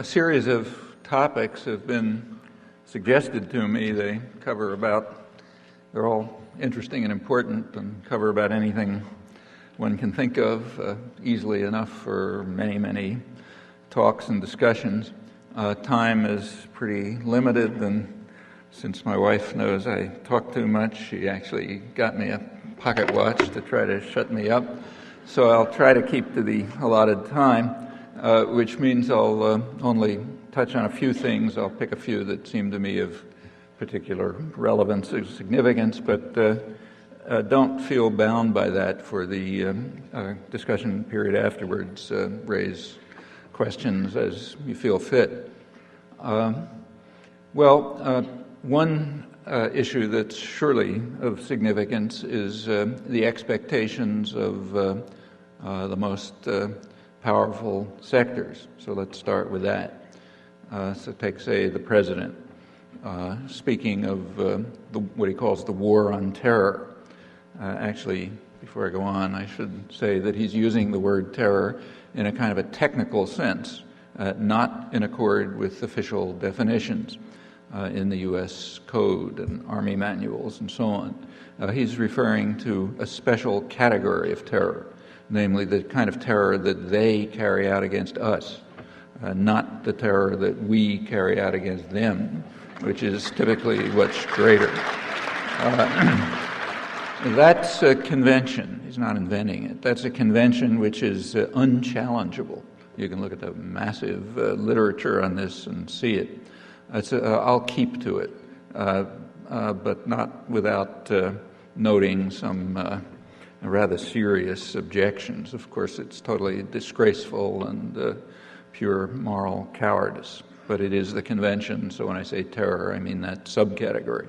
a series of topics have been suggested to me. They're all interesting and important and cover about anything one can think of easily enough for many, many talks and discussions. Time is pretty limited, and since my wife knows I talk too much, she actually got me a pocket watch to try to shut me up. So I'll try to keep to the allotted time, which means I'll only touch on a few things. I'll pick a few that seem to me of particular relevance or significance, but don't feel bound by that for the discussion period afterwards. Raise questions as you feel fit. One issue that's surely of significance is the expectations of the most powerful sectors. So let's start with that. So take, say, the president, speaking of what he calls the war on terror. Actually, before I go on, I should say that he's using the word terror in a kind of a technical sense, not in accord with official definitions in the U.S. Code and Army manuals and so on. He's referring to a special category of terror, namely the kind of terror that they carry out against us, not the terror that we carry out against them, which is typically much greater. That's a convention. He's not inventing it. That's a convention which is unchallengeable. You can look at the massive literature on this and see it. I'll keep to it, but not without noting some rather serious objections. Of course, it's totally disgraceful and pure moral cowardice, but it is the convention, so when I say terror, I mean that subcategory.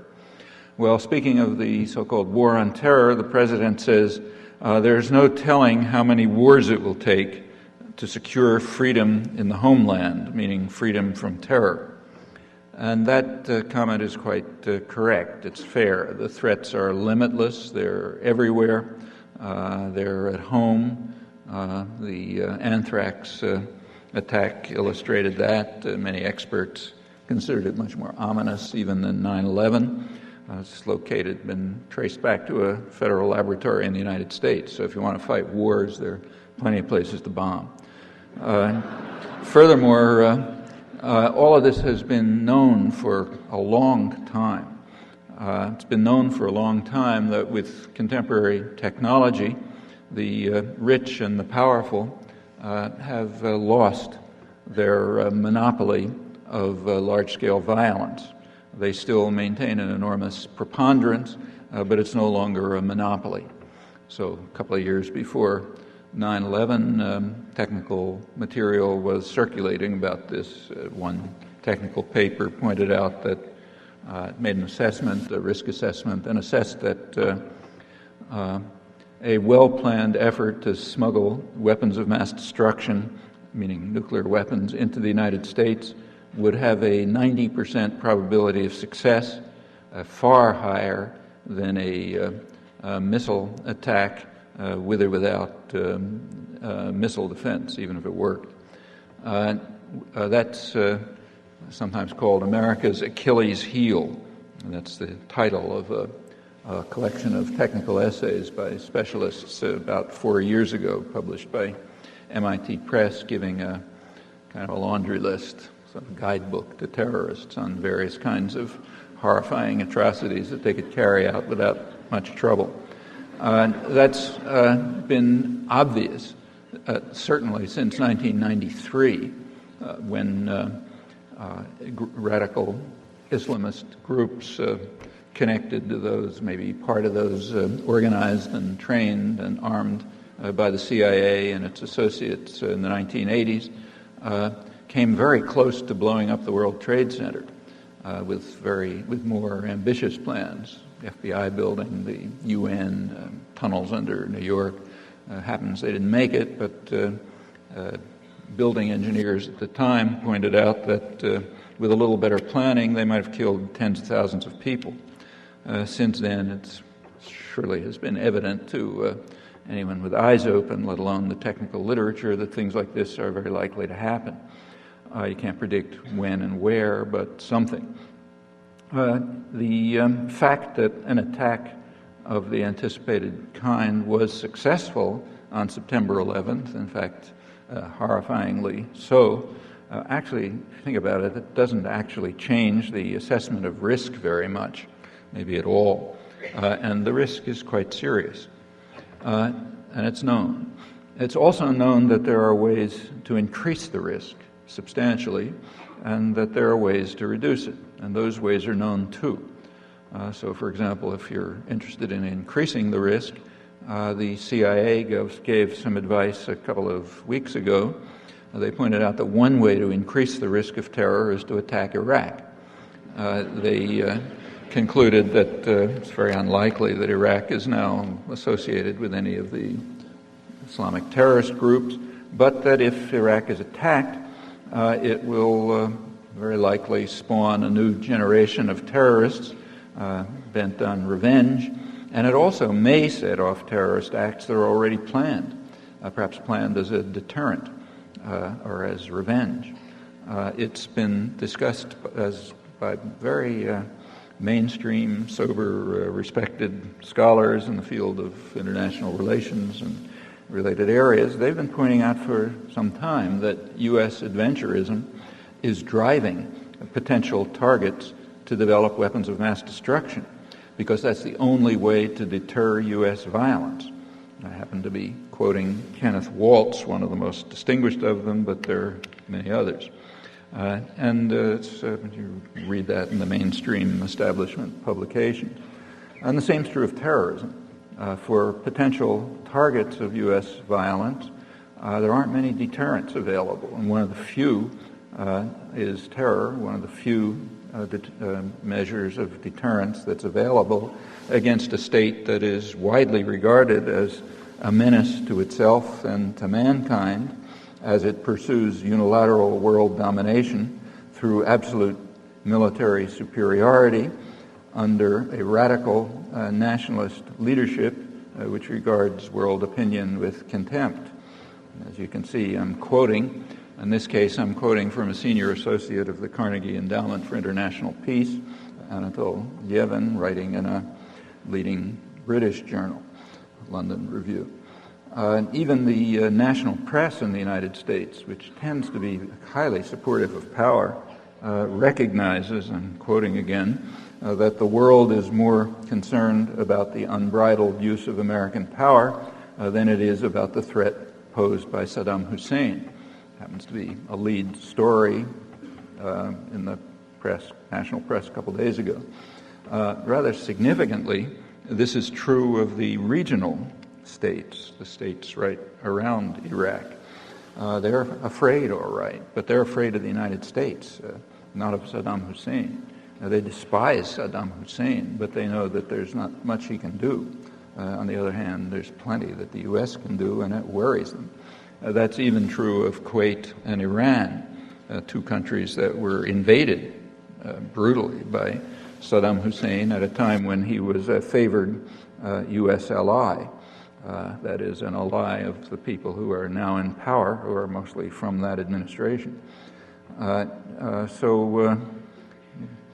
Well, speaking of the so-called war on terror, the president says there's no telling how many wars it will take to secure freedom in the homeland, meaning freedom from terror. And that comment is quite correct. It's fair. The threats are limitless. They're everywhere. They're at home. The anthrax attack illustrated that. Many experts considered it much more ominous even than 9/11. It's been traced back to a federal laboratory in the United States. So if you want to fight wars, there are plenty of places to bomb. Furthermore, all of this has been known for a long time. It's been known for a long time that with contemporary technology, the rich and the powerful have lost their monopoly of large-scale violence. They still maintain an enormous preponderance, but it's no longer a monopoly. So a couple of years before 9/11, technical material was circulating about this. One technical paper pointed out that it made an assessment, a risk assessment, and assessed that a well-planned effort to smuggle weapons of mass destruction, meaning nuclear weapons, into the United States would have a 90% probability of success, far higher than a missile attack with or without missile defense, even if it worked. That's sometimes called America's Achilles heel. And that's the title of a collection of technical essays by specialists about 4 years ago, published by MIT Press, giving a kind of a laundry list, some guidebook to terrorists on various kinds of horrifying atrocities that they could carry out without much trouble. That's been obvious, certainly since 1993, when radical Islamist groups connected to those, maybe part of those organized and trained and armed by the CIA and its associates in the 1980s, came very close to blowing up the World Trade Center with more ambitious plans. The FBI building, the UN, tunnels under New York. Happens they didn't make it, but building engineers at the time pointed out that with a little better planning, they might have killed tens of thousands of people. Since then, it surely has been evident to anyone with eyes open, let alone the technical literature, that things like this are very likely to happen. You can't predict when and where, but something. The fact that an attack of the anticipated kind was successful on September 11th, in fact, horrifyingly so, actually, if you think about it, it doesn't actually change the assessment of risk very much, maybe at all. And the risk is quite serious. And it's known. It's also known that there are ways to increase the risk substantially, and that there are ways to reduce it. And those ways are known too. So, for example, if you're interested in increasing the risk, the CIA gave some advice a couple of weeks ago. They pointed out that one way to increase the risk of terror is to attack Iraq. They concluded that it's very unlikely that Iraq is now associated with any of the Islamic terrorist groups, but that if Iraq is attacked, it will very likely spawn a new generation of terrorists bent on revenge, and it also may set off terrorist acts that are already planned, perhaps planned as a deterrent or as revenge. It's been discussed by very mainstream, sober, respected scholars in the field of international relations and related areas. They've been pointing out for some time that U.S. adventurism is driving potential targets to develop weapons of mass destruction, because that's the only way to deter U.S. violence. I happen to be quoting Kenneth Waltz, one of the most distinguished of them, but there are many others. You read that in the mainstream establishment publications. And the same is true of terrorism. For potential targets of U.S. violence, there aren't many deterrents available, and one of the few is terror, one of the few measures of deterrence that's available against a state that is widely regarded as a menace to itself and to mankind as it pursues unilateral world domination through absolute military superiority under a radical nationalist leadership which regards world opinion with contempt. As you can see, I'm quoting. In this case, I'm quoting from a senior associate of the Carnegie Endowment for International Peace, Anatol Yevin, writing in a leading British journal, London Review. Even the national press in the United States, which tends to be highly supportive of power, recognizes, I'm quoting again, that the world is more concerned about the unbridled use of American power than it is about the threat posed by Saddam Hussein. Happens to be a lead story in the press, national press, a couple days ago. Rather significantly, this is true of the regional states, the states right around Iraq. They're afraid, all right, but they're afraid of the United States, not of Saddam Hussein. They despise Saddam Hussein, but they know that there's not much he can do. On the other hand, there's plenty that the U.S. can do, and it worries them. That's even true of Kuwait and Iran, two countries that were invaded brutally by Saddam Hussein at a time when he was a favored U.S. ally. That is, an ally of the people who are now in power, who are mostly from that administration.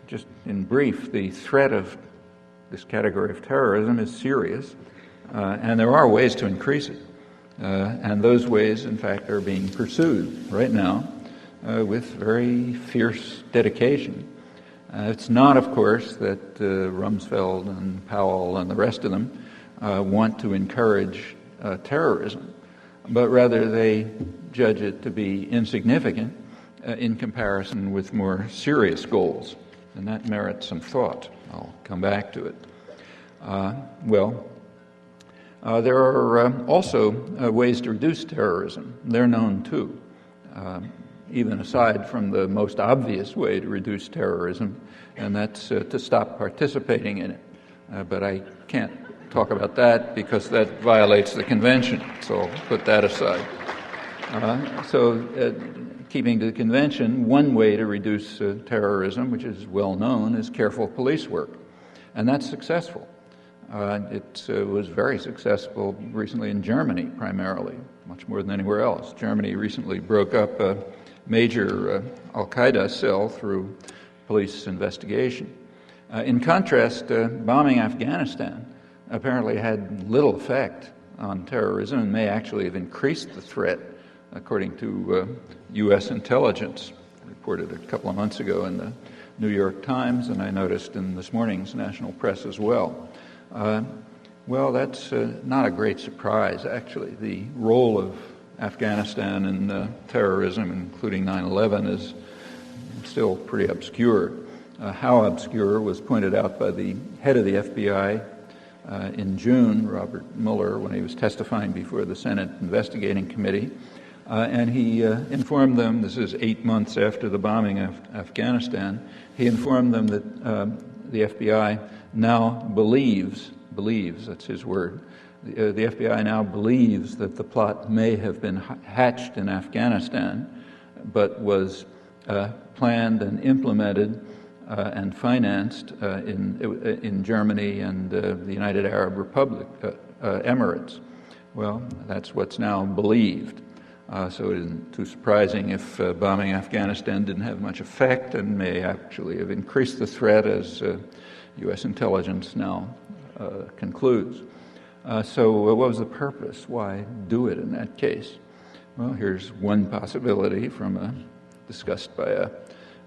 Just in brief, the threat of this category of terrorism is serious, and there are ways to increase it. And those ways, in fact, are being pursued right now with very fierce dedication. It's not, of course, that Rumsfeld and Powell and the rest of them want to encourage terrorism, but rather they judge it to be insignificant in comparison with more serious goals, and that merits some thought. I'll come back to it. There are also ways to reduce terrorism. They're known too, even aside from the most obvious way to reduce terrorism, and that's to stop participating in it. But I can't talk about that because that violates the convention, so I'll put that aside. Keeping to the convention, one way to reduce terrorism, which is well known, is careful police work, and that's successful. It was very successful recently in Germany, primarily, much more than anywhere else. Germany recently broke up a major al-Qaeda cell through police investigation. In contrast, bombing Afghanistan apparently had little effect on terrorism and may actually have increased the threat, according to U.S. intelligence, reported a couple of months ago in the New York Times, and I noticed in this morning's national press as well. Well, that's not a great surprise, actually. The role of Afghanistan in terrorism, including 9/11, is still pretty obscure. How obscure was pointed out by the head of the FBI in June, Robert Mueller, when he was testifying before the Senate Investigating Committee. And he informed them, this is 8 months after the bombing of Afghanistan, he informed them that the FBI now believes, that's his word, the FBI now believes that the plot may have been hatched in Afghanistan, but was planned and implemented and financed in Germany and the United Arab Republic, Emirates. Well, that's what's now believed. So it isn't too surprising if bombing Afghanistan didn't have much effect and may actually have increased the threat, as U.S. intelligence now concludes. So what was the purpose? Why do it in that case? Well, here's one possibility discussed by a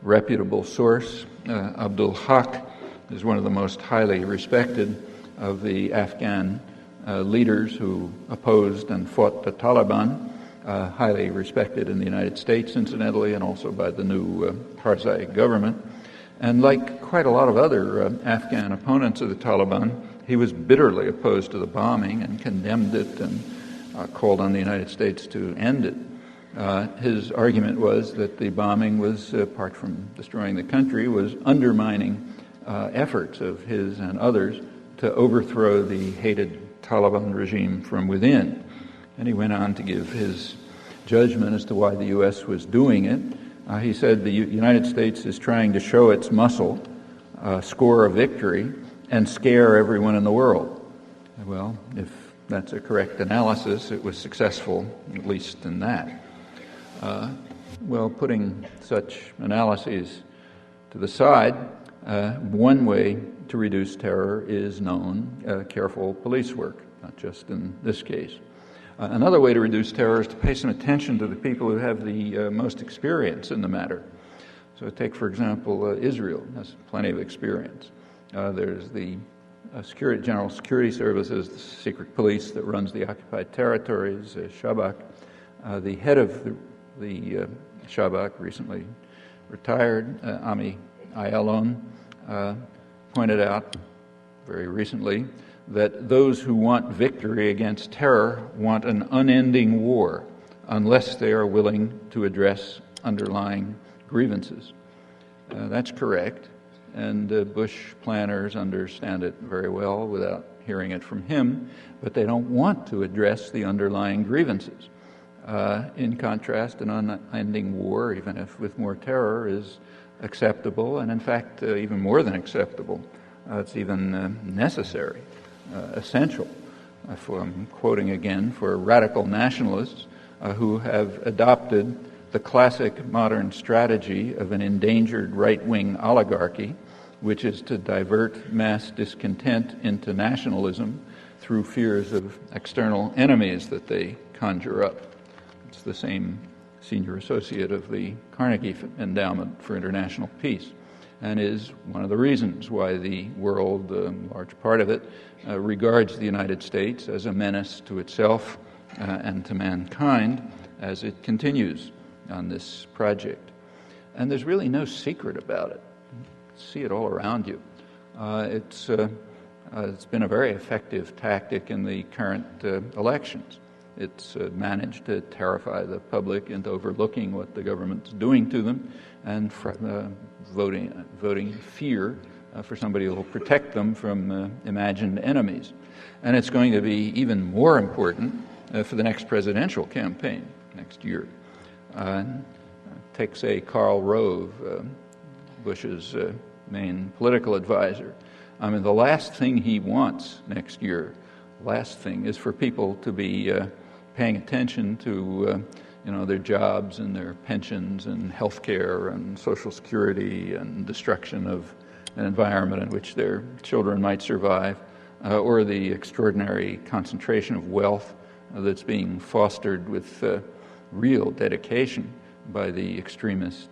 reputable source. Abdul Haq is one of the most highly respected of the Afghan leaders who opposed and fought the Taliban. Highly respected in the United States, incidentally, and also by the new Karzai government. And like quite a lot of other Afghan opponents of the Taliban, he was bitterly opposed to the bombing and condemned it and called on the United States to end it. His argument was that the bombing was, apart from destroying the country, was undermining efforts of his and others to overthrow the hated Taliban regime from within. And he went on to give his judgment as to why the U.S. was doing it. He said the United States is trying to show its muscle, score a victory, and scare everyone in the world. Well, if that's a correct analysis, it was successful, at least in that. Well, putting such analyses to the side, one way to reduce terror is known, careful police work, not just in this case. Another way to reduce terror is to pay some attention to the people who have the most experience in the matter. So take, for example, Israel has plenty of experience. There's the General Security Services, the secret police that runs the occupied territories, Shabak. The head of the Shabak, recently retired, Ami Ayalon, pointed out very recently that those who want victory against terror want an unending war unless they are willing to address underlying grievances. That's correct, and Bush planners understand it very well without hearing it from him, but they don't want to address the underlying grievances. In contrast, an unending war, even if with more terror, is acceptable, and in fact, even more than acceptable. It's even necessary. Essential, I'm quoting again, for radical nationalists who have adopted the classic modern strategy of an endangered right-wing oligarchy, which is to divert mass discontent into nationalism through fears of external enemies that they conjure up. It's the same senior associate of the Carnegie Endowment for International Peace, and is one of the reasons why the world, a large part of it, regards the United States as a menace to itself and to mankind as it continues on this project. And there's really no secret about it. See it all around you. It's been a very effective tactic in the current elections. It's managed to terrify the public into overlooking what the government's doing to them and voting fear for somebody who will protect them from imagined enemies. And it's going to be even more important for the next presidential campaign next year. Take, say, Karl Rove, Bush's main political advisor. I mean, the last thing he wants next year, is for people to be paying attention to their jobs and their pensions and health care and Social Security and destruction of an environment in which their children might survive, or the extraordinary concentration of wealth that's being fostered with real dedication by the extremist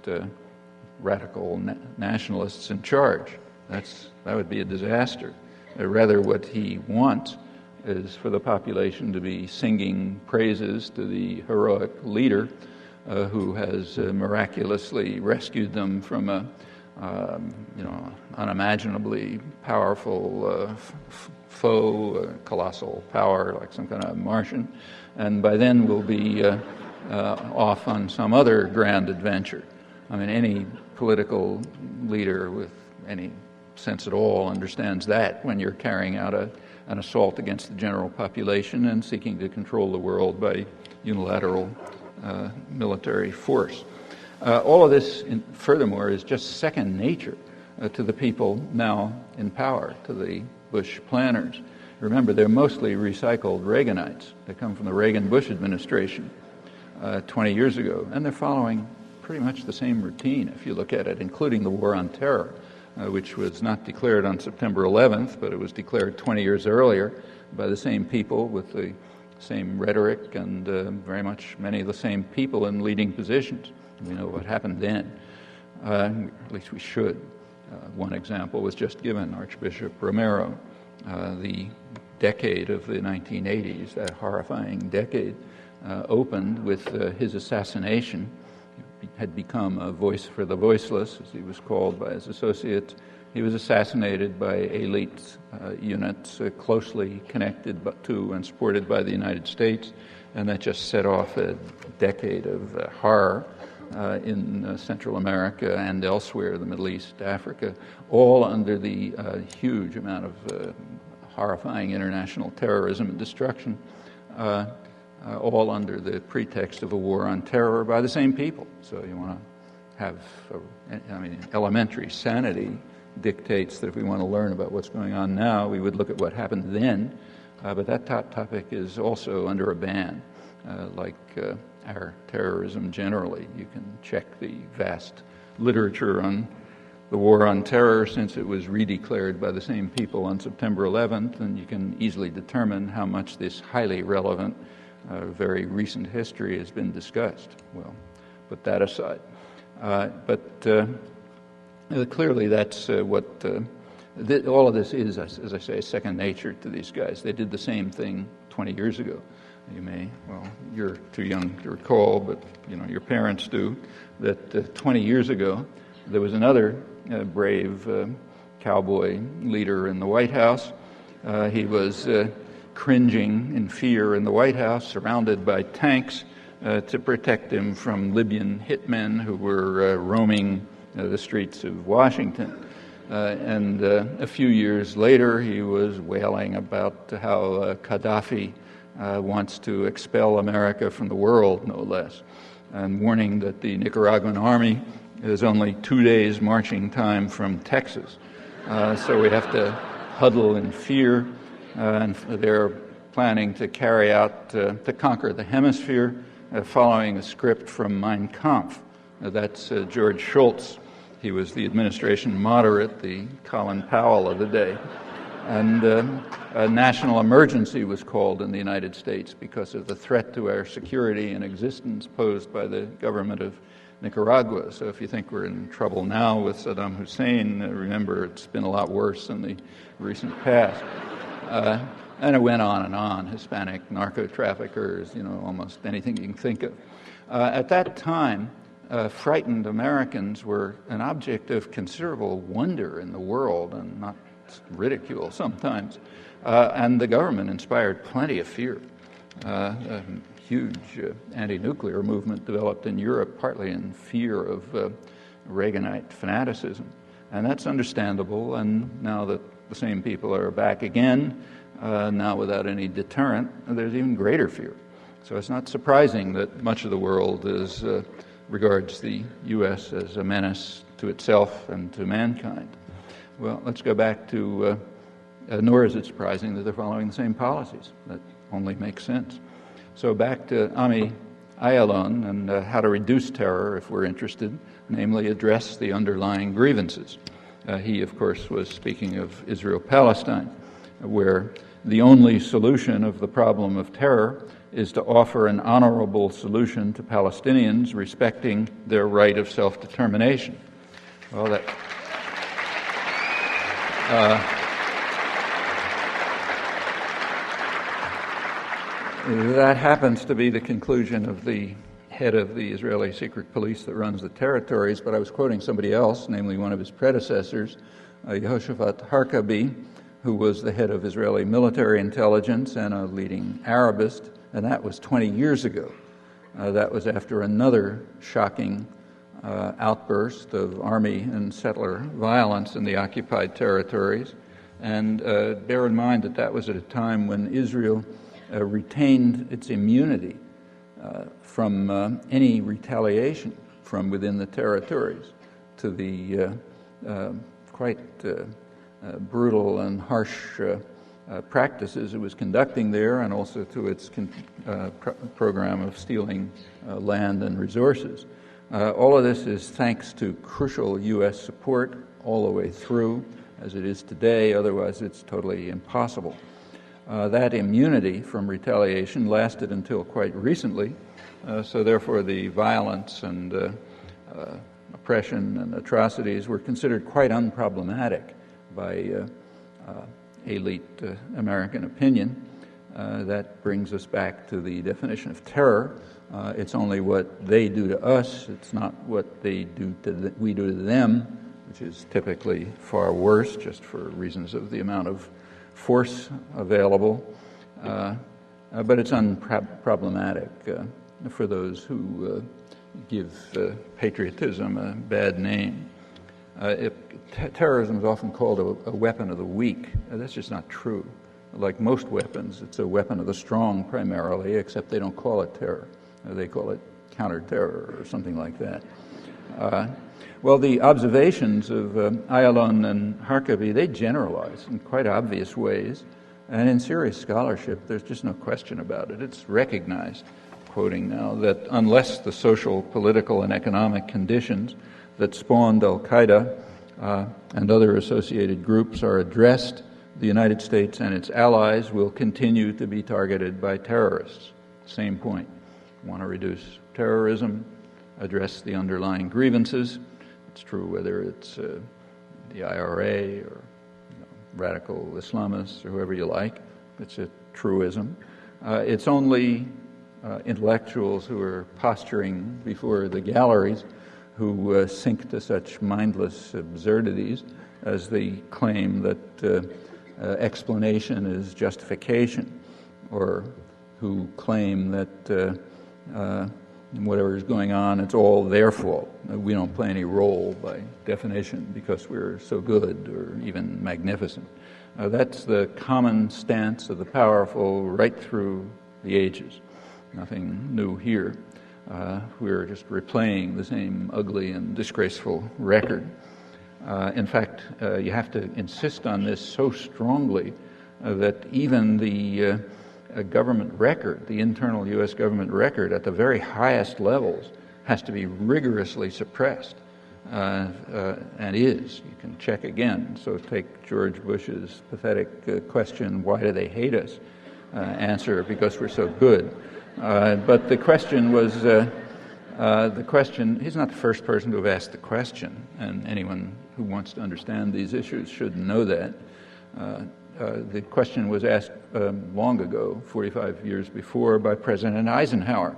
radical nationalists in charge. That would be a disaster. Rather, what he wants is for the population to be singing praises to the heroic leader who has miraculously rescued them from a unimaginably powerful foe, colossal power like some kind of Martian, and by then we'll be off on some other grand adventure. I mean, any political leader with any sense at all understands that when you're carrying out an assault against the general population and seeking to control the world by unilateral military force. All of this, furthermore, is just second nature to the people now in power, to the Bush planners. Remember, they're mostly recycled Reaganites. They come from the Reagan-Bush administration 20 years ago, and they're following pretty much the same routine, if you look at it, including the war on terror, which was not declared on September 11th, but it was declared 20 years earlier by the same people with the same rhetoric and very much many of the same people in leading positions. We know what happened then. At least we should. One example was just given, Archbishop Romero. The decade of the 1980s, that horrifying decade, opened with his assassination. He had become a voice for the voiceless, as he was called by his associates. He was assassinated by elite units closely connected to and supported by the United States, and that just set off a decade of horror in Central America and elsewhere, the Middle East, Africa, all under the huge amount of horrifying international terrorism and destruction, all under the pretext of a war on terror by the same people. So you want to have, elementary sanity dictates that if we want to learn about what's going on now, we would look at what happened then, but that topic is also under a ban, like our terrorism generally. You can check the vast literature on the war on terror since it was redeclared by the same people on September 11th, and you can easily determine how much this highly relevant, very recent history has been discussed. Well, put that aside. Clearly that's what all of this is, as I say, second nature to these guys. They did the same thing 20 years ago. You're too young to recall, but your parents do, that 20 years ago there was another brave cowboy leader in the White House. He was cringing in fear in the White House, surrounded by tanks to protect him from Libyan hitmen who were roaming the streets of Washington. And a few years later, he was wailing about how Gaddafi wants to expel America from the world, no less, and warning that the Nicaraguan army is only 2 days marching time from Texas. So we have to huddle in fear, and they're planning to carry out, to conquer the hemisphere, following a script from Mein Kampf. That's George Shultz. He was the administration moderate, the Colin Powell of the day. And a national emergency was called in the United States because of the threat to our security and existence posed by the government of Nicaragua. So if you think we're in trouble now with Saddam Hussein, remember it's been a lot worse in the recent past. And it went on, Hispanic narco-traffickers, almost anything you can think of. At that time, frightened Americans were an object of considerable wonder in the world, and not ridicule sometimes. And the government inspired plenty of fear. A huge anti-nuclear movement developed in Europe, partly in fear of Reaganite fanaticism. And that's understandable, and now that the same people are back again, now without any deterrent, there's even greater fear. So it's not surprising that much of the world regards the U.S. as a menace to itself and to mankind. Well, let's go back to, nor is it surprising that they're following the same policies. That only makes sense. So back to Ami Ayalon and how to reduce terror, if we're interested, namely address the underlying grievances. He, of course, was speaking of Israel-Palestine, where the only solution of the problem of terror is to offer an honorable solution to Palestinians respecting their right of self-determination. Well, that happens to be the conclusion of the head of the Israeli secret police that runs the territories, but I was quoting somebody else, namely one of his predecessors, Yehoshaphat Harkabi, who was the head of Israeli military intelligence and a leading Arabist, and that was 20 years ago. That was after another shocking outburst of army and settler violence in the occupied territories. And bear in mind that that was at a time when Israel retained its immunity from any retaliation from within the territories to the quite brutal and harsh practices it was conducting there, and also to its program of stealing land and resources. All of this is thanks to crucial U.S. support all the way through, as it is today. Otherwise, it's totally impossible. That immunity from retaliation lasted until quite recently, so therefore the violence and oppression and atrocities were considered quite unproblematic by elite American opinion. That brings us back to the definition of terror. It's only what they do to us. It's not what they do to we do to them, which is typically far worse, just for reasons of the amount of force available. But it's unproblematic for those who give patriotism a bad name. Terrorism is often called a weapon of the weak. That's just not true. Like most weapons, it's a weapon of the strong primarily, except they don't call it terror. They call it counter-terror or something like that. Well, the observations of Ayalon and Harkabi, they generalize in quite obvious ways. And in serious scholarship, there's just no question about it. It's recognized, quoting now, that unless the social, political, and economic conditions that spawned al-Qaeda and other associated groups are addressed, the United States and its allies will continue to be targeted by terrorists. Same point. Want to reduce terrorism, address the underlying grievances. It's true whether it's the IRA or radical Islamists or whoever you like. It's a truism. It's only intellectuals who are posturing before the galleries who sink to such mindless absurdities as the claim that explanation is justification, or who claim that whatever is going on, it's all their fault. We don't play any role by definition because we're so good or even magnificent. That's the common stance of the powerful right through the ages. Nothing new here. We're just replaying the same ugly and disgraceful record. In fact, you have to insist on this so strongly that even the government record, the internal U.S. government record at the very highest levels, has to be rigorously suppressed, and is. You can check again. So take George Bush's pathetic question, why do they hate us? Answer, because we're so good. But the question was, he's not the first person to have asked the question, and anyone who wants to understand these issues should know that. The question was asked long ago, 45 years before, by President Eisenhower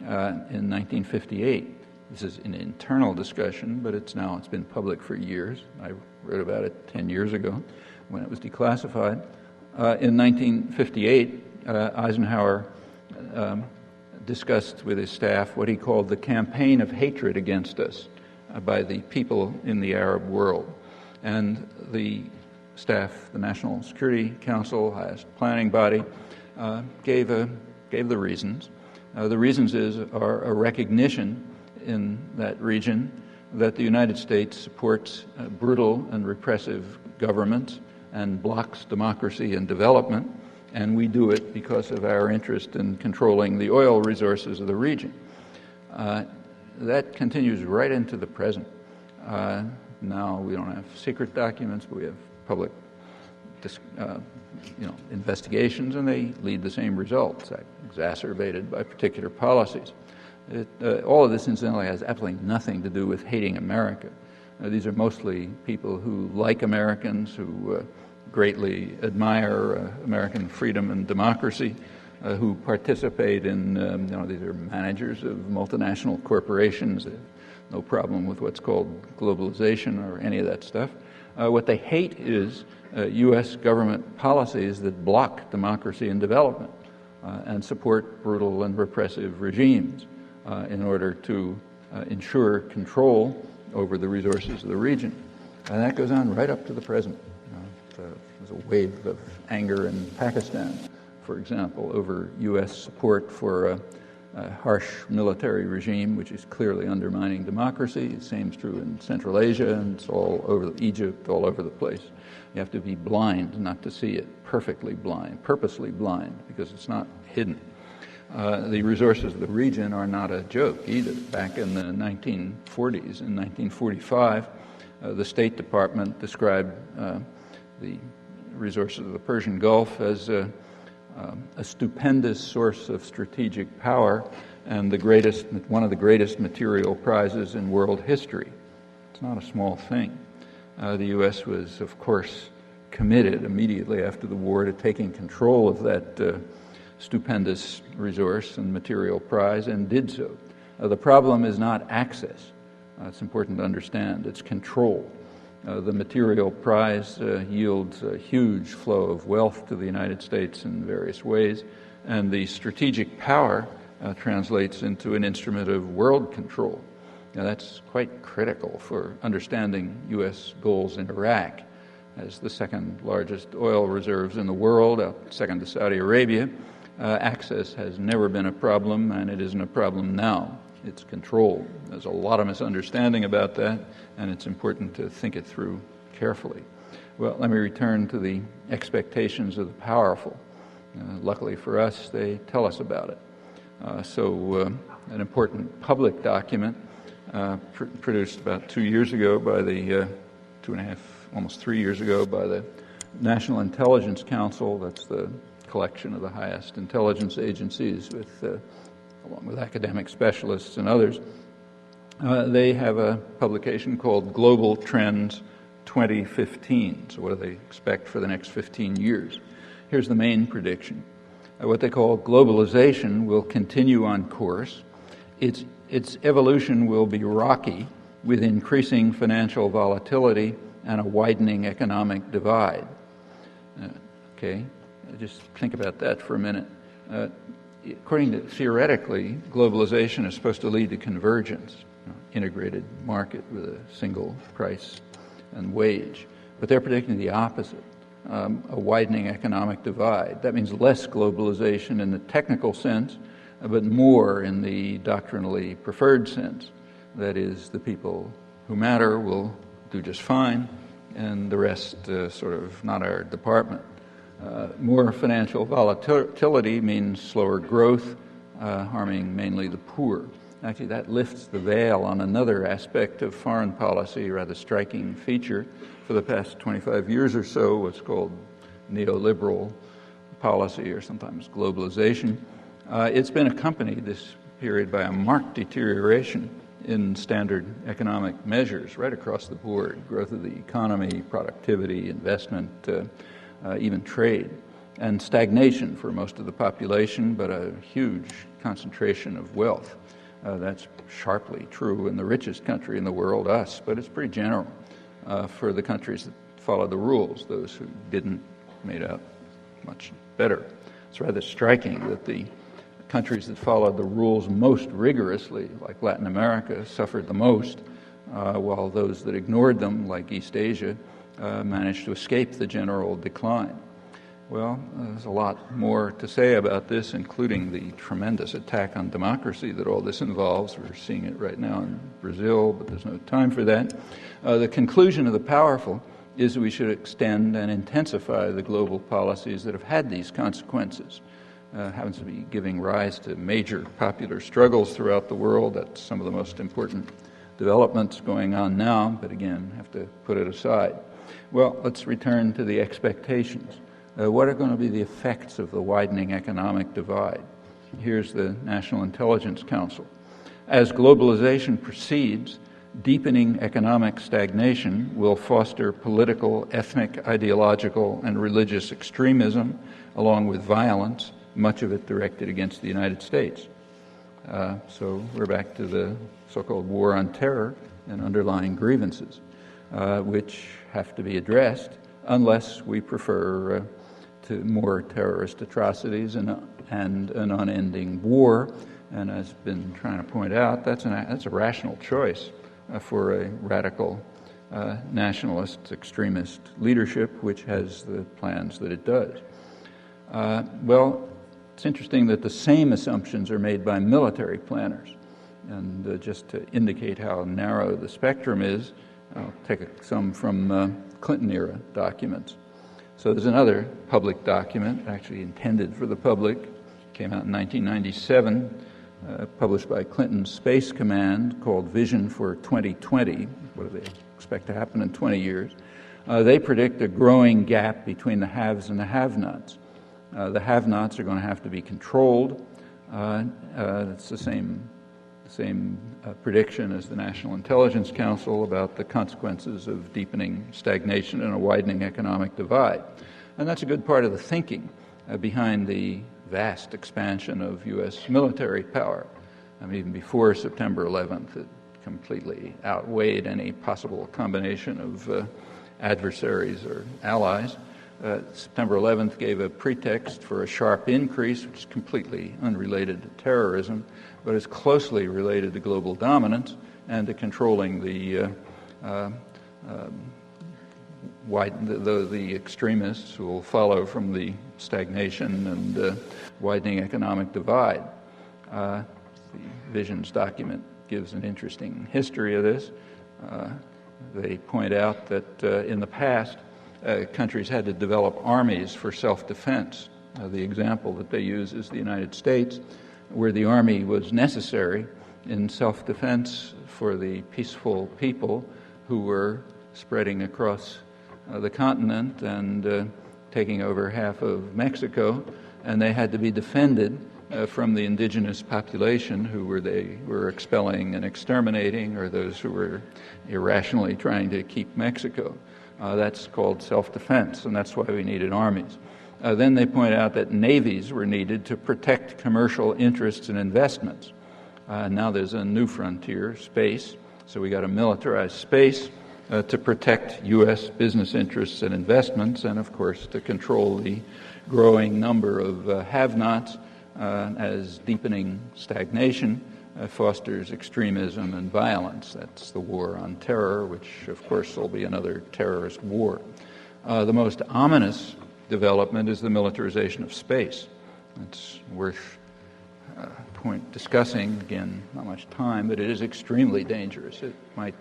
in 1958. This is an internal discussion, but it's been public for years. I wrote about it 10 years ago when it was declassified. In 1958, Eisenhower discussed with his staff what he called the campaign of hatred against us by the people in the Arab world. And the staff, the National Security Council, highest planning body, gave the reasons. The reasons are a recognition in that region that the United States supports brutal and repressive governments and blocks democracy and development, and we do it because of our interest in controlling the oil resources of the region. That continues right into the present. Now we don't have secret documents, but we have public investigations, and they lead the same results, exacerbated by particular policies. All of this, incidentally, has absolutely nothing to do with hating America. These are mostly people who like Americans, who greatly admire American freedom and democracy, who participate in, these are managers of multinational corporations. They have no problem with what's called globalization or any of that stuff. What they hate is U.S. government policies that block democracy and development and support brutal and repressive regimes in order to ensure control over the resources of the region. And that goes on right up to the present. There's a wave of anger in Pakistan, for example, over U.S. support for a harsh military regime, which is clearly undermining democracy. The same is true in Central Asia, and it's all over Egypt, all over the place. You have to be blind not to see it, perfectly blind, purposely blind, because it's not hidden. The resources of the region are not a joke either. Back in the 1940s, in 1945, the State Department described the resources of the Persian Gulf as a stupendous source of strategic power and one of the greatest material prizes in world history. It's not a small thing. The U.S. was, of course, committed immediately after the war to taking control of that stupendous resource and material prize, and did so. The problem is not access. It's important to understand. It's control. The material prize yields a huge flow of wealth to the United States in various ways, and the strategic power translates into an instrument of world control. Now, that's quite critical for understanding U.S. goals in Iraq. As the second largest oil reserves in the world, second to Saudi Arabia, access has never been a problem, and it isn't a problem now. It's control. There's a lot of misunderstanding about that, and it's important to think it through carefully. Well, let me return to the expectations of the powerful. Luckily for us, they tell us about it. An important public document produced about 2 years ago by the, 2.5, almost 3 years ago by the National Intelligence Council. That's the collection of the highest intelligence agencies along with academic specialists and others. They have a publication called Global Trends 2015. So what do they expect for the next 15 years? Here's the main prediction. What they call globalization will continue on course. Its evolution will be rocky, with increasing financial volatility and a widening economic divide. Just think about that for a minute. Theoretically, globalization is supposed to lead to convergence, integrated market with a single price and wage. But they're predicting the opposite, a widening economic divide. That means less globalization in the technical sense, but more in the doctrinally preferred sense. That is, the people who matter will do just fine, and the rest sort of not our department. More financial volatility means slower growth, harming mainly the poor. Actually, that lifts the veil on another aspect of foreign policy, a rather striking feature for the past 25 years or so, what's called Neoliberal Policy, or sometimes globalization. It's been accompanied this period by a marked deterioration in standard economic measures right across the board: growth of the economy, productivity, investment, even trade, and stagnation for most of the population, but a huge concentration of wealth. That's sharply true in the richest country in the world, us, but it's pretty general for the countries that follow the rules. Those who didn't made out much better. It's rather striking that the countries that followed the rules most rigorously, like Latin America, suffered the most, while those that ignored them, like East Asia, managed to escape the general decline. Well, there's a lot more to say about this, including the tremendous attack on democracy that all this involves. We're seeing it right now in Brazil, but there's no time for that. The conclusion of the powerful is that we should extend and intensify the global policies that have had these consequences. Happens to be giving rise to major popular struggles throughout the world. That's some of the most important developments going on now, but again, have to put it aside. Well, let's return to the expectations. What are going to be the effects of the widening economic divide? Here's the National Intelligence Council. As globalization proceeds, deepening economic stagnation will foster political, ethnic, ideological, and religious extremism, along with violence, much of it directed against the United States. So we're back to the so-called war on terror and underlying grievances, which have to be addressed unless we prefer to more terrorist atrocities and an unending war. And as I've been trying to point out, that's a rational choice for a radical nationalist, extremist leadership, which has the plans that it does. Well, it's interesting that the same assumptions are made by military planners. And just to indicate how narrow the spectrum is, I'll take some from Clinton-era documents. So there's another public document, actually intended for the public, came out in 1997, published by Clinton's Space Command, called Vision for 2020. What do they expect to happen in 20 years? They predict a growing gap between the haves and the have-nots. The have-nots are going to have to be controlled. It's the same prediction as the National Intelligence Council about the consequences of deepening stagnation and a widening economic divide. And that's a good part of the thinking behind the vast expansion of U.S. military power. I mean, even before September 11th, it completely outweighed any possible combination of adversaries or allies. September 11th gave a pretext for a sharp increase, which is completely unrelated to terrorism, but is closely related to global dominance and to controlling the extremists who will follow from the stagnation and widening economic divide. The Visions document gives an interesting history of this. They point out that in the past, countries had to develop armies for self-defense. The example that they use is the United States, where the army was necessary in self-defense for the peaceful people who were spreading across the continent and taking over half of Mexico, and they had to be defended from the indigenous population who they were expelling and exterminating, or those who were irrationally trying to keep Mexico. That's called self-defense, and that's why we needed armies. Then they point out that navies were needed to protect commercial interests and investments. Now there's a new frontier, space, so we got to militarize space to protect U.S. business interests and investments, and of course to control the growing number of have-nots as deepening stagnation fosters extremism and violence. That's the war on terror, which of course will be another terrorist war. The most ominous development is the militarization of space. It's worth discussing. Again, not much time, but it is extremely dangerous. It might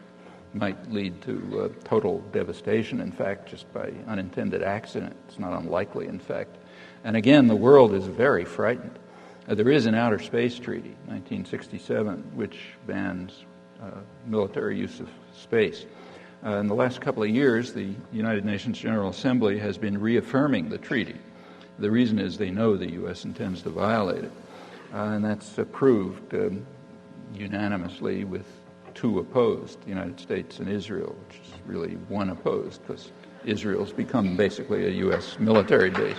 lead to total devastation, in fact, just by unintended accident. It's not unlikely, in fact. And again, the world is very frightened. There is an Outer Space Treaty, 1967, which bans military use of space. In the last couple of years, the United Nations General Assembly has been reaffirming the treaty. The reason is they know the U.S. intends to violate it. And that's approved unanimously with two opposed, the United States and Israel, which is really one opposed because Israel's become basically a U.S. military base.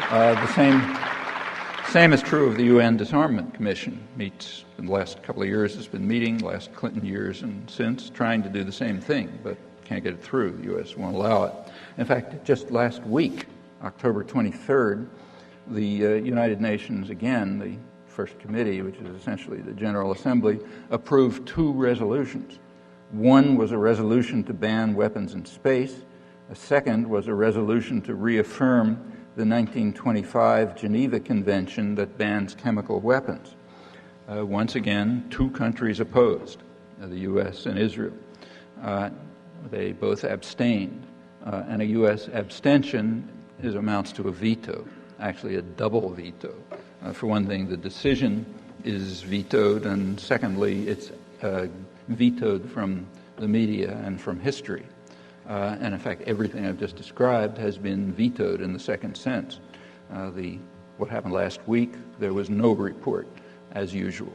The same is true of the UN Disarmament Commission. Meets in the last couple of years, it's been meeting, last Clinton years and since, trying to do the same thing, but can't get it through. The U.S. won't allow it. In fact, just last week, October 23rd, the United Nations, again, the First Committee, which is essentially the General Assembly, approved two resolutions. One was a resolution to ban weapons in space. A second was a resolution to reaffirm the 1925 Geneva Convention that bans chemical weapons. Once again, two countries opposed, the U.S. and Israel. They both abstained. And a U.S. abstention amounts to a veto, actually a double veto. For one thing, the decision is vetoed, and secondly, it's vetoed from the media and from history. And in fact, everything I've just described has been vetoed in the second sense. What happened last week, there was no report, as usual.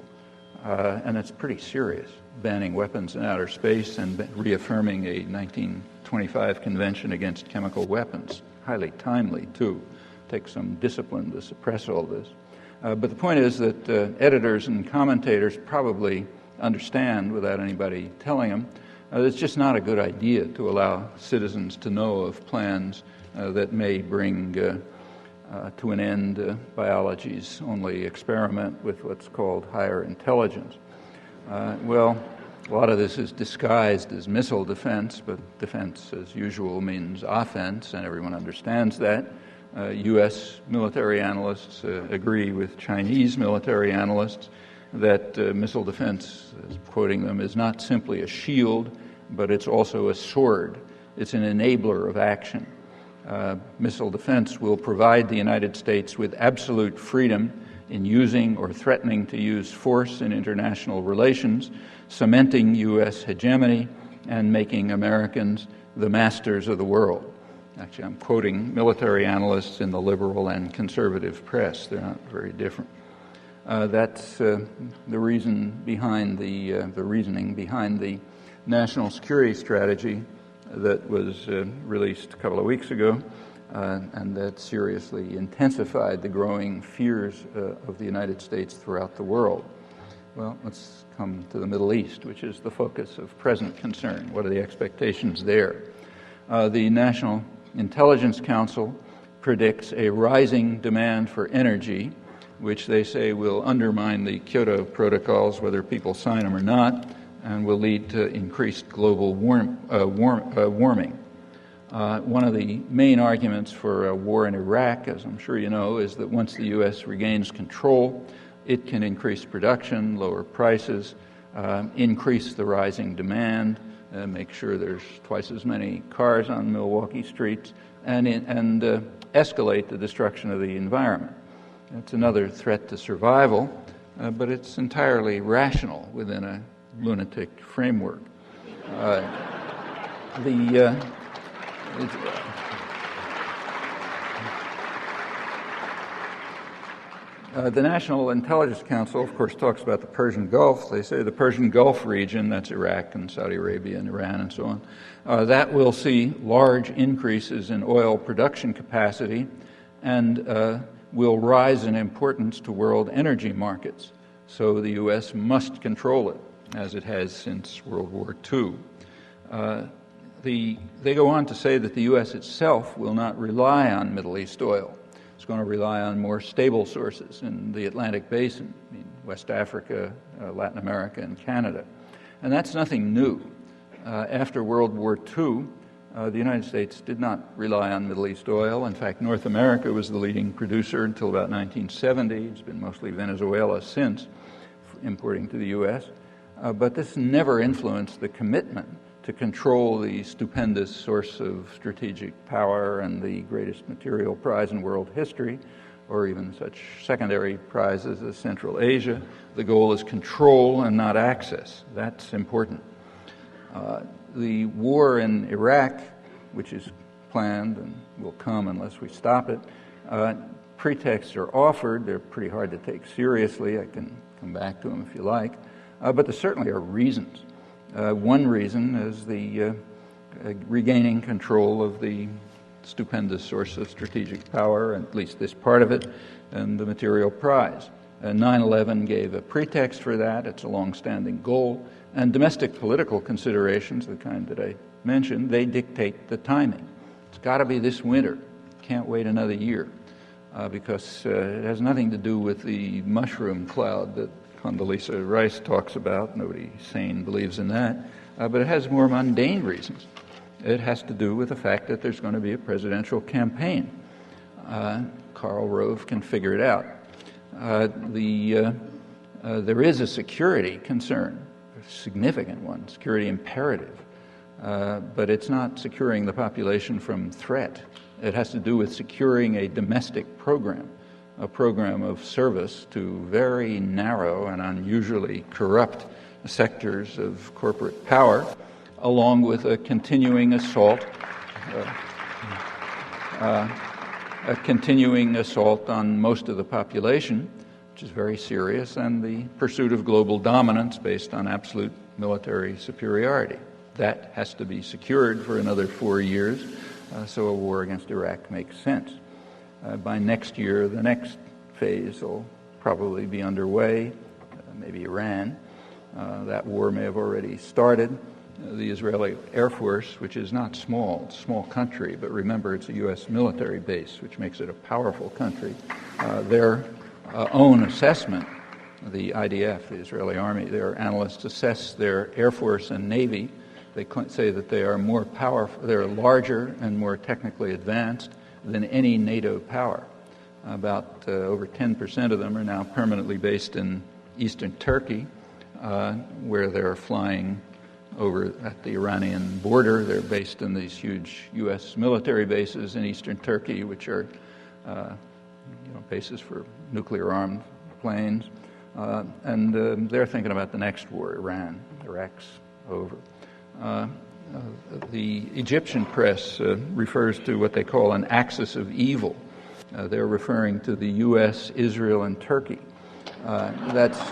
And it's pretty serious, banning weapons in outer space and reaffirming a 1925 Convention Against Chemical Weapons. Highly timely, too. Takes some discipline to suppress all this. But the point is that editors and commentators probably understand, without anybody telling them, it's just not a good idea to allow citizens to know of plans that may bring to an end biology's only experiment with what's called higher intelligence. Well, a lot of this is disguised as missile defense, but defense, as usual, means offense, and everyone understands that. U.S. military analysts agree with Chinese military analysts that missile defense, quoting them, is not simply a shield, but it's also a sword. It's an enabler of action. Missile defense will provide the United States with absolute freedom in using or threatening to use force in international relations, cementing U.S. hegemony, and making Americans the masters of the world. Actually, I'm quoting military analysts in the liberal and conservative press. They're not very different. That's the reason behind the reasoning behind the national security strategy that was released a couple of weeks ago, and that seriously intensified the growing fears of the United States throughout the world. Well, let's come to the Middle East, which is the focus of present concern. What are the expectations there? The National Intelligence Council predicts a rising demand for energy, which they say will undermine the Kyoto protocols, whether people sign them or not, and will lead to increased global warming. One of the main arguments for a war in Iraq, as I'm sure you know, is that once the U.S. regains control, it can increase production, lower prices, increase the rising demand, make sure there's twice as many cars on Milwaukee streets, and escalate the destruction of the environment. It's another threat to survival, but it's entirely rational within a lunatic framework. The National Intelligence Council, of course, talks about the Persian Gulf. They say the Persian Gulf region, that's Iraq and Saudi Arabia and Iran and so on, that will see large increases in oil production capacity and will rise in importance to world energy markets. So the U.S. must control it, as it has since World War II. They go on to say that the U.S. itself will not rely on Middle East oil. It's going to rely on more stable sources in the Atlantic Basin, West Africa, Latin America, and Canada. And that's nothing new. After World War II, the United States did not rely on Middle East oil. In fact, North America was the leading producer until about 1970. It's been mostly Venezuela since, importing to the U.S. But this never influenced the commitment to control the stupendous source of strategic power and the greatest material prize in world history, or even such secondary prizes as Central Asia. The goal is control and not access. That's important. The war in Iraq, which is planned and will come unless we stop it, pretexts are offered. They're pretty hard to take seriously. I can come back to them if you like. But there certainly are reasons. One reason is the regaining control of the stupendous source of strategic power, at least this part of it, and the material prize. 9/11 gave a pretext for that. It's a long-standing goal. And domestic political considerations, the kind that I mentioned, they dictate the timing. It's got to be this winter. Can't wait another year because it has nothing to do with the mushroom cloud that Condoleezza Rice talks about. Nobody sane believes in that. But it has more mundane reasons. It has to do with the fact that there's going to be a presidential campaign. Karl Rove can figure it out. There is a security concern, a significant one, security imperative. but it's not securing the population from threat. It has to do with securing a domestic program, a program of service to very narrow and unusually corrupt sectors of corporate power, along with a continuing assault on most of the population, which is very serious, and the pursuit of global dominance based on absolute military superiority. That has to be secured for another 4 years, so a war against Iraq makes sense. By next year, the next phase will probably be underway, maybe Iran. That war may have already started. The Israeli Air Force, which is not small, it's a small country, but remember it's a U.S. military base, which makes it a powerful country. Their own assessment, the IDF, the Israeli Army, their analysts assess their Air Force and Navy. They say that they are more powerful, they're larger and more technically advanced than any NATO power. About over 10% of them are now permanently based in eastern Turkey, where they're flying over at the Iranian border. They're based in these huge U.S. military bases in eastern Turkey, which are bases for nuclear-armed planes. And they're thinking about the next war, Iran. Iraq's over. The Egyptian press refers to what they call an axis of evil. They're referring to the U.S., Israel, and Turkey. It's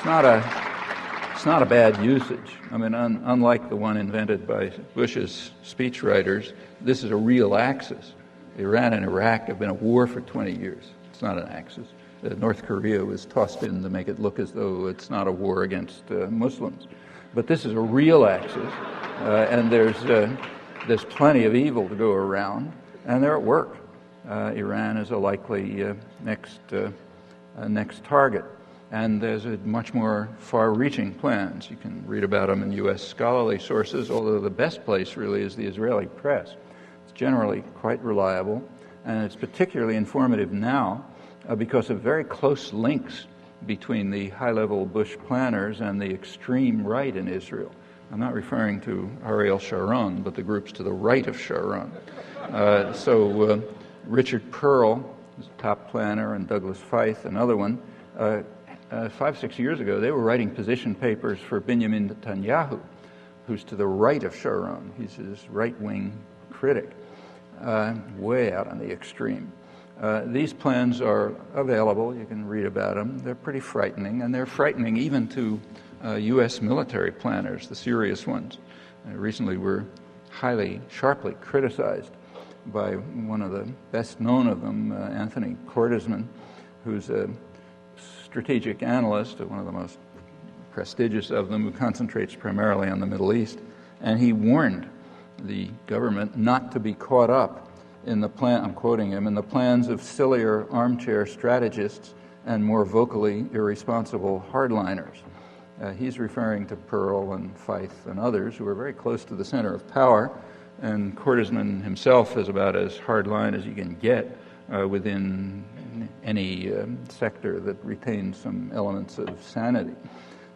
not a bad usage. I mean, unlike the one invented by Bush's speechwriters, this is a real axis. Iran and Iraq have been at war for 20 years. It's not an axis. North Korea was tossed in to make it look as though it's not a war against Muslims. But this is a real axis, and there's plenty of evil to go around, and they're at work. Iran is a likely next target. And there's a much more far-reaching plans. You can read about them in U.S. scholarly sources, although the best place really is the Israeli press. It's generally quite reliable, and it's particularly informative now because of very close links between the high-level Bush planners and the extreme right in Israel. I'm not referring to Ariel Sharon, but the groups to the right of Sharon. So Richard Pearl is a top planner, and Douglas Feith, another one. 5-6 years ago, they were writing position papers for Benjamin Netanyahu, who's to the right of Sharon. He's his right-wing critic, way out on the extreme. These plans are available. You can read about them. They're pretty frightening, and they're frightening even to U.S. military planners, the serious ones. Recently were sharply criticized by one of the best-known of them, Anthony Cordesman, who's a strategic analyst, one of the most prestigious of them, who concentrates primarily on the Middle East, and he warned the government not to be caught up in the plan, I'm quoting him, in the plans of sillier armchair strategists and more vocally irresponsible hardliners. He's referring to Pearl and Feith and others who are very close to the center of power, and Cordesman himself is about as hardline as you can get within any sector that retains some elements of sanity.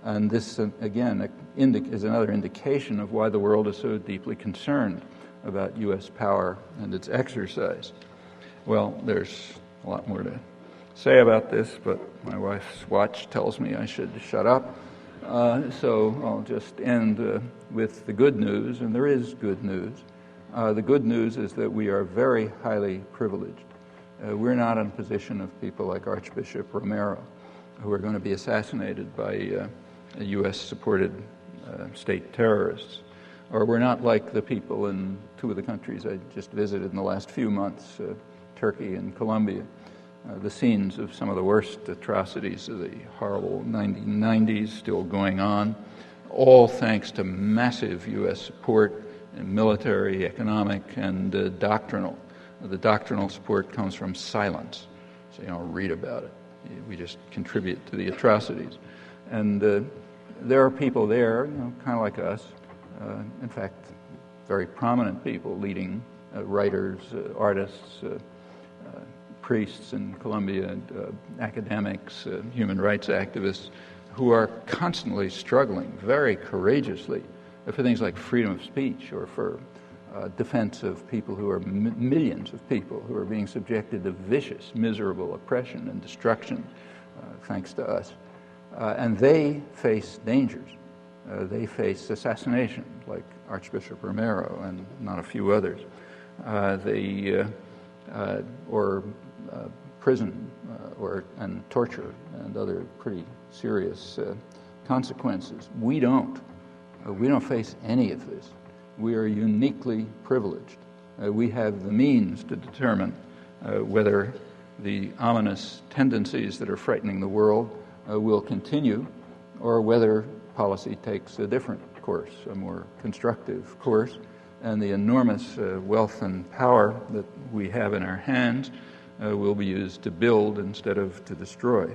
And this, again, is another indication of why the world is so deeply concerned about U.S. power and its exercise. Well, there's a lot more to say about this, but my wife's watch tells me I should shut up. So I'll just end with the good news, and there is good news. The good news is that we are very highly privileged. We're not in a position of people like Archbishop Romero, who are going to be assassinated by U.S.-supported state terrorists. Or we're not like the people in two of the countries I just visited in the last few months, Turkey and Colombia, the scenes of some of the worst atrocities of the horrible 1990s still going on, all thanks to massive U.S. support in military, economic, and doctrinal. The doctrinal support comes from silence, so you don't read about it. We just contribute to the atrocities. And there are people there, kind of like us, in fact, very prominent people, leading writers, artists, priests in Colombia, academics, human rights activists, who are constantly struggling very courageously for things like freedom of speech or for defense of people who are millions of people who are being subjected to vicious, miserable oppression and destruction, thanks to us. And they face dangers. They face assassination, like Archbishop Romero and not a few others. Or prison and torture and other pretty serious consequences. We don't face any of this. We are uniquely privileged. We have the means to determine whether the ominous tendencies that are frightening the world will continue, or whether policy takes a different course, a more constructive course, and the enormous wealth and power that we have in our hands will be used to build instead of to destroy.